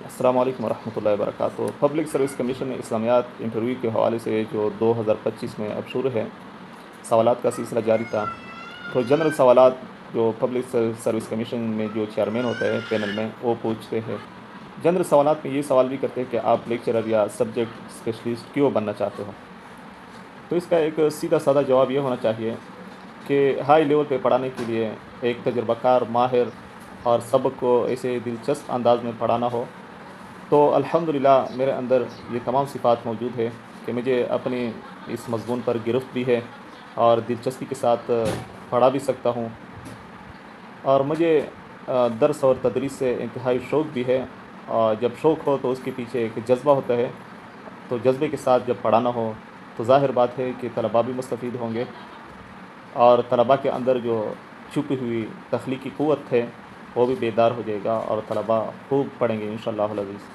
السلام علیکم ورحمۃ اللہ وبرکاتہ۔ پبلک سروس کمیشن نے اسلامیات انٹرویو کے حوالے سے جو 2025 میں اب شروع ہے، سوالات کا سلسلہ جاری تھا۔ تو جنرل سوالات جو پبلک سروس کمیشن میں جو چیئرمین ہوتا ہے پینل میں، وہ پوچھتے ہیں۔ جنرل سوالات میں یہ سوال بھی کرتے ہیں کہ آپ لیکچرر یا سبجیکٹ اسپیشلسٹ کیوں بننا چاہتے ہو؟ تو اس کا ایک سیدھا سادہ جواب یہ ہونا چاہیے کہ ہائی لیول پہ پڑھانے کے لیے ایک تجربہ کار، ماہر اور سبق کو ایسے دلچسپ انداز میں پڑھانا ہو، تو الحمدللہ میرے اندر یہ تمام صفات موجود ہے کہ مجھے اپنی اس مضمون پر گرفت بھی ہے اور دلچسپی کے ساتھ پڑھا بھی سکتا ہوں، اور مجھے درس اور تدریس سے انتہائی شوق بھی ہے۔ اور جب شوق ہو تو اس کے پیچھے ایک جذبہ ہوتا ہے، تو جذبے کے ساتھ جب پڑھانا ہو تو ظاہر بات ہے کہ طلباء بھی مستفید ہوں گے، اور طلباء کے اندر جو چھپی ہوئی تخلیقی قوت ہے وہ بھی بیدار ہو جائے گا، اور طلباء خوب پڑھیں گے انشاءاللہ العزیز۔